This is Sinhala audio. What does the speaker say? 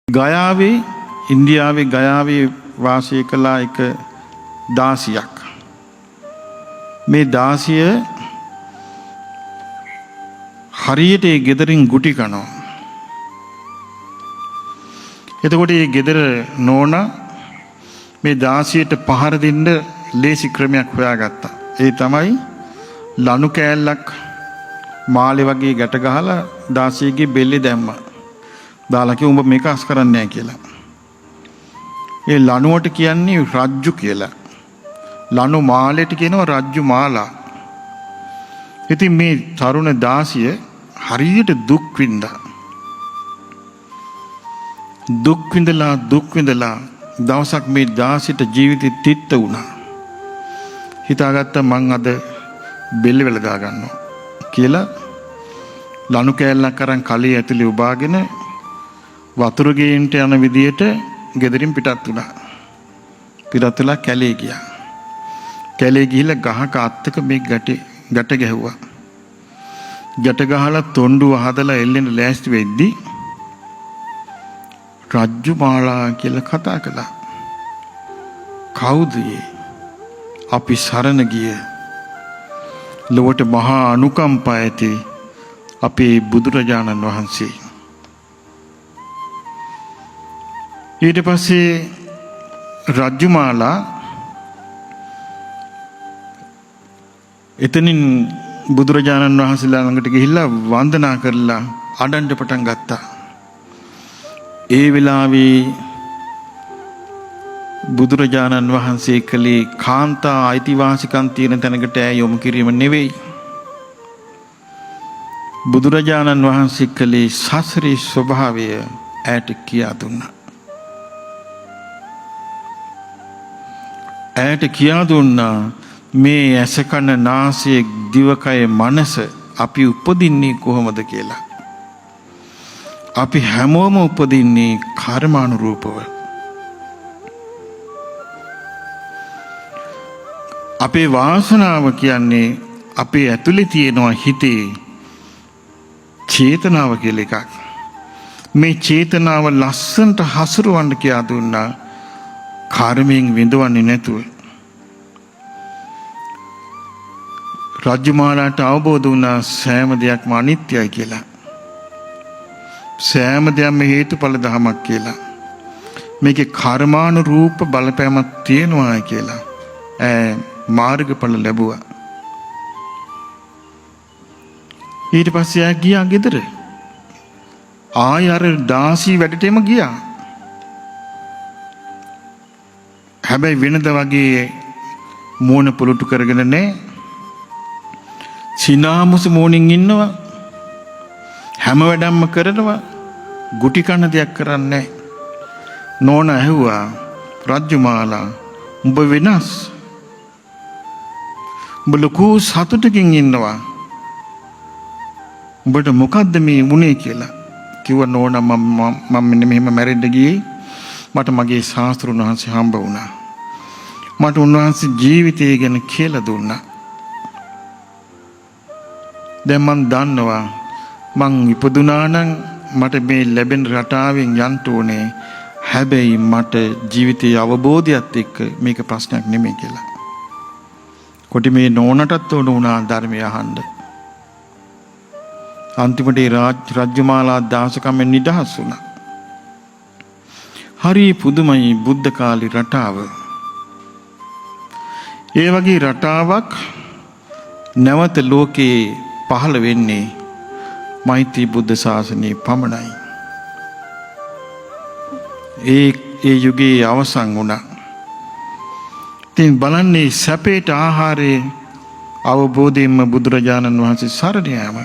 ගයාවේ ඉන්දියාවේ ගයාවේ වාසය කළා එක දාසියක්. මේ දාසිය හරියට ඒ ගෙදරින් ගුටි කනවා. එතකොට මේ ගෙදර නෝනා මේ දාසියට පහර දෙන්න ලේසි ක්‍රමයක් හොයාගත්තා. ඒ තමයි ලණු කෑල්ලක් මාළේ වගේ ගැට ගහලා දාසියගේ බෙල්ලේ දැම්මා. දාලා කිව්වා උඹ මේක අස් කරන්නේ නැහැ කියලා. ඒ ලණුවට කියන්නේ රජ්ජු කියලා. ලණු මාලෙට කියනවා රජ්ජු මාලා. ඉතින් මේ තරුණ දාසිය හරියට දුක් විඳා. දුක් විඳලා දවසක් මේ දාසියට ජීවිතේ තිත්ත වුණා. හිතාගත්තා මං අද බෙල්ල වෙල දා ගන්නවා කියලා ලණු කෑල්ලක් අරන් කලේ ඇතුලේ උබාගෙන වතුර ගේන්න යන විදියට ගෙදරින් පිටත් වුණා. පිටත් වෙලා කැලේ ගියා. කැලේ ගිහිල්ලා ගහක අත්තක මේ ගැට ගැහුවා. ගැට ගහලා තොණ්ඩුව හදලා එල්ලෙන්න ලෑස්ති වෙද්දි රජ්ජු මාලා කියලා කතා කළා. කවුද අපි සරණ ගිය ලොවට මහා අනුකම්පා ඇති අපේ බුදුරජාණන් වහන්සේ. ඊට පස්සේ රජ්ජුමාලා එතනින් බුදුරජාණන් වහන්සේලා ළඟට ගිහිල්ලා වන්දනා කරලා අඬන්න පටන් ගත්තා. ඒ වෙලාවේ බුදුරජාණන් වහන්සේ කලේ කාන්තා අයිතිවාසිකම් තියෙන තැනකට යොමු කිරීම නෙවෙයි. බුදුරජාණන් වහන්සේ කලේ සසරේ ස්වභාවය ඈට කියා දුන්නා. ඈට කියා දුන්නා මේ ඇස කන නාසය දිවකය මනස අපි උපදින්නේ කොහොමද කියලා. අපි හැමෝම උපදින්නේ කර්මානුරූපව. අපේ වාසනාව කියන්නේ අපේ ඇතුලේ තියෙනවා හිතේ චේතනාව කියලා එකක්. මේ චේතනාව ලස්සනට හසුරවන්න කියා දුන්නා කර්මයෙන් විඳවන්නේ නැතුව. රජ්ජුමාලාට අවබෝධ වුණා සෑම දෙයක්ම අනිත්‍යයි කියලා. සෑම දෙයක්ම හේතුඵල ධමයක් කියලා. මේකේ කර්මානුරූප බලපෑමක් තියෙනවා කියලා. මාර්ගඵල ලැබුවා. ඊට පස්සේ ආ ගියා ගෙදර. ආය අර දාසි වැඩටම ගියා. හැබැයි වෙනද වගේ මෝන පොලුටු කරගෙන නැහැ. සිනාමුසු මෝනින් ඉන්නවා. හැම වැඩක්ම කරනවා. ගුටි කන දෙයක් කරන්නේ නැහැ. නෝන ඇහුවා රජ්ජුමාලා උඹ වෙනස්. උඹ ලොකු සතුටකින් ඉන්නවා. උඹට මොකද්ද මේ වුනේ කියලා. කිව්වා නෝනා මම මෙන්න මෙහෙම මැරෙන්න ගියේ. මට මගේ ශාස්ත්‍රුන් වහන්සේ හම්බ වුණා. මට උන්වහන්සේ ජීවිතය ගැන කියලා දුන්නා. දැන් මං දන්නවා මං ඉපදුනා නම් මට මේ ලැබෙන රටාවෙන් යන්න ඕනේ. හැබැයි මට ජීවිතයේ අවබෝධයත් එක්ක මේක ප්‍රශ්නයක් නෙමෙයි කියලා. කොටි මේ නෝනටත් උණු වුණා ධර්මය අහන්න. අන්තිමට රජ්ජුමාලා දාසකමෙන් නිදහස් වුණා. හරි පුදුමයි බුද්ධ කාලේ රටාව. ඒ වගේ රටාවක් නැවත ලෝකේ පහළ වෙන්නේ මෛත්‍රී බුද්ධ ශාසනයේ පමණයි. ඒ යුගයේ අවසන් වුණා. ඉතින් බලන්නේ සැපේට ආහාරයේ අවබෝධයෙන්ම බුදුරජාණන් වහන්සේ සරණ යාම.